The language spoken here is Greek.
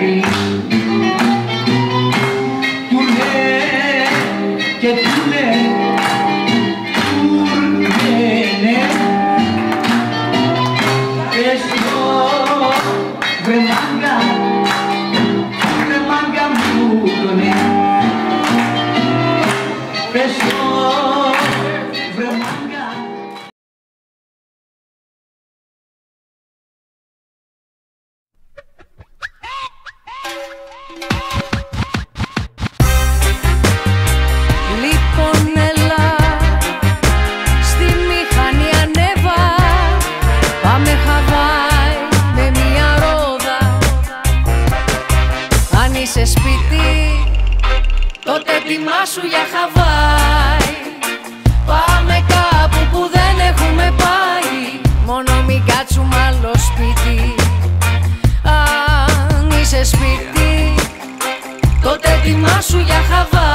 δάκρυ του λέει και του λέει τουρνένε πες το βρε μάγκα μου το ναι πες το βρε μάγκα. Λοιπόν έλα, στη μηχανή ανέβα, πάμε Χαβάη με μια ρόδα. Αν είσαι σπίτι, τότε ετοιμάσου για Χαβάη. Πάμε κάπου που δεν έχουμε πάει, μόνο μην κάτσουμε άλλο σπίτι. Αν είσαι σπίτι, τότε ετοιμάσου για Χαβάη.